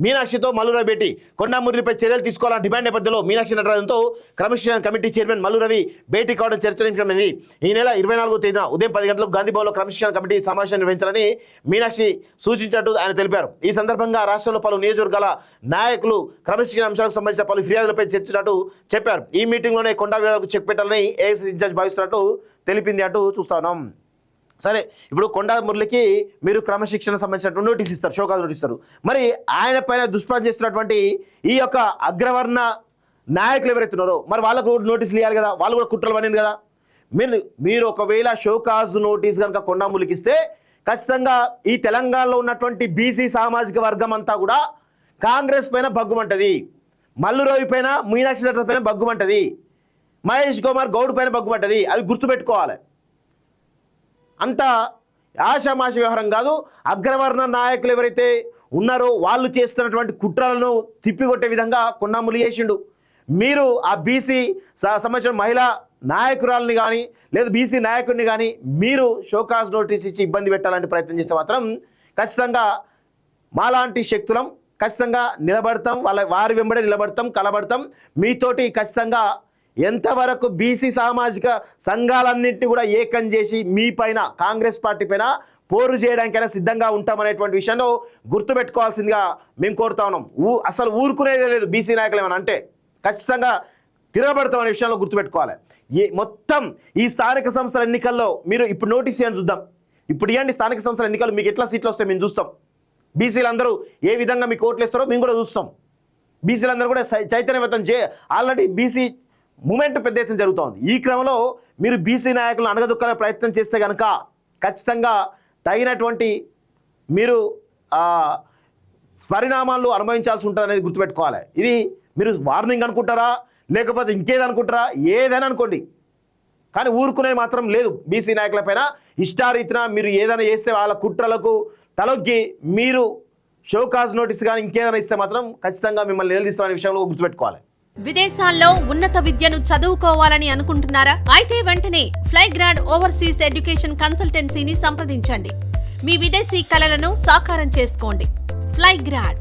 మీనాక్షితో మల్లు భేటీ, కొండా మురళిపై చర్యలు తీసుకోవాలని డిమాండ్ నేపథ్యంలో మీనాక్షి నటరాజన్తో క్రమశిక్షణ కమిటీ చైర్మన్ మల్లు రవి భేటీ కావడం చర్చనీయాంశమైంది. ఈ నెల 24వ తేదీన ఉదయం 10 గంటలకు గాంధీభవన్లో క్రమశిక్షణ కమిటీ సమావేశం నిర్వహించాలని మీనాక్షి సూచించినట్టు ఆయన తెలిపారు. ఈ సందర్భంగా రాష్ట్రంలో పలు నియోజకవర్గాల నాయకులు క్రమశిక్షణ అంశాలకు సంబంధించిన పలు ఫిర్యాదులపై చర్చించినట్టు చెప్పారు. ఈ మీటింగ్లోనే కొండా వివాదాలకు చెక్ పెట్టాలని ఏఐసీసీ ఇన్ఛార్జ్ భావిస్తున్నట్టు తెలిపింది అంటూ చూస్తా ఉన్నాం. సరే, ఇప్పుడు కొండా మురళికి మీరు క్రమశిక్షణ సంబంధించినటువంటి నోటీస్ ఇస్తారు, షోకాజ్ నోటీస్ ఇస్తారు. మరి ఆయన పైన దుష్ప్రచారం చేస్తున్నటువంటి ఈ యొక్క అగ్రవర్ణ నాయకులు ఎవరైతే ఉన్నారో మరి వాళ్ళకు నోటీసులు ఇవ్వాలి కదా, వాళ్ళు కూడా కుట్రలు పడింది కదా. మీరు ఒకవేళ షోకాజ్ నోటీస్ కనుక కొండా మురళికి ఇస్తే ఖచ్చితంగా ఈ తెలంగాణలో ఉన్నటువంటి బీసీ సామాజిక వర్గం అంతా కూడా కాంగ్రెస్ పైన బగ్గుమంటది, మల్లు రవి పైన, మీనాక్షి నటరాజన్ పైన బగ్గుమంటది, మహేష్ కుమార్ గౌడ్ పైన బగ్గుమంటది. అది గుర్తుపెట్టుకోవాలి. అంత ఆషామాష వ్యవహారం కాదు. అగ్రవర్ణ నాయకులు ఎవరైతే ఉన్నారో వాళ్ళు చేస్తున్నటువంటి కుట్రలను తిప్పికొట్టే విధంగా కొండా మురళి చేసిండు. మీరు ఆ బీసీ సంబంధించిన మహిళా నాయకురాలని కానీ లేదా బీసీ నాయకుడిని కానీ మీరు షోకాజ్ నోటీస్ ఇచ్చి ఇబ్బంది పెట్టాలంటే ప్రయత్నం చేస్తే మాత్రం ఖచ్చితంగా మాలాంటి శక్తులం ఖచ్చితంగా నిలబడతాం, వారి వెంబడే నిలబడతాం, కలబడతాం. మీతోటి ఖచ్చితంగా ఎంతవరకు బీసీ సామాజిక సంఘాలన్నింటినీ కూడా ఏకం చేసి మీ పైన కాంగ్రెస్ పార్టీ పైన పోరు చేయడానికైనా సిద్ధంగా ఉంటామనేటువంటి విషయంలో గుర్తుపెట్టుకోవాల్సిందిగా మేము కోరుతా ఉన్నాం. అసలు ఊరుకునేదే లేదు బీసీ నాయకులు ఏమైనా అంటే ఖచ్చితంగా తిరగబడతాం అనే విషయంలో గుర్తుపెట్టుకోవాలి. మొత్తం ఈ స్థానిక సంస్థల ఎన్నికల్లో మీరు ఇప్పుడు నోటీస్ చేయండి, చూద్దాం. ఇప్పుడు ఇవ్వండి స్థానిక సంస్థల ఎన్నికలు మీకు ఎట్లా సీట్లు వస్తాయి మేము చూస్తాం. బీసీలందరూ ఏ విధంగా మీకు ఓట్లు ఇస్తారో మేము కూడా చూస్తాం. బీసీలందరూ కూడా చైతన్యవంతం ఆల్రెడీ బీసీ మూమెంట్ పెద్ద ఎత్తున జరుగుతోంది. ఈ క్రమంలో మీరు బీసీ నాయకులను అణగదొక్కాలే ప్రయత్నం చేస్తే కనుక ఖచ్చితంగా తగినటువంటి మీరు పరిణామాలు అనుభవించాల్సి ఉంటుంది అనేది గుర్తుపెట్టుకోవాలి. ఇది మీరు వార్నింగ్ అనుకుంటారా లేకపోతే ఇంకేదనుకుంటారా, ఏదైనా అనుకోండి, కానీ ఊరుకునేది మాత్రం లేదు. బీసీ నాయకుల పైన ఇష్టారీతిన మీరు ఏదైనా చేస్తే వాళ్ళ కుట్రలకు తలొగ్గి మీరు షోకాజ్ నోటీస్ కానీ ఇంకేదైనా ఇస్తే మాత్రం ఖచ్చితంగా మిమ్మల్ని నిలదీస్తామనే విషయంలో గుర్తుపెట్టుకోవాలి. విదేశాల్లో ఉన్నత విద్యను చదువుకోవాలని అనుకుంటున్నారా? అయితే వెంటనే ఫ్లైగ్రాడ్ ఓవర్సీస్ ఎడ్యుకేషన్ కన్సల్టెన్సీని సంప్రదించండి. మీ విదేశీ కలలను సాకారం చేసుకోండి. ఫ్లైగ్రాడ్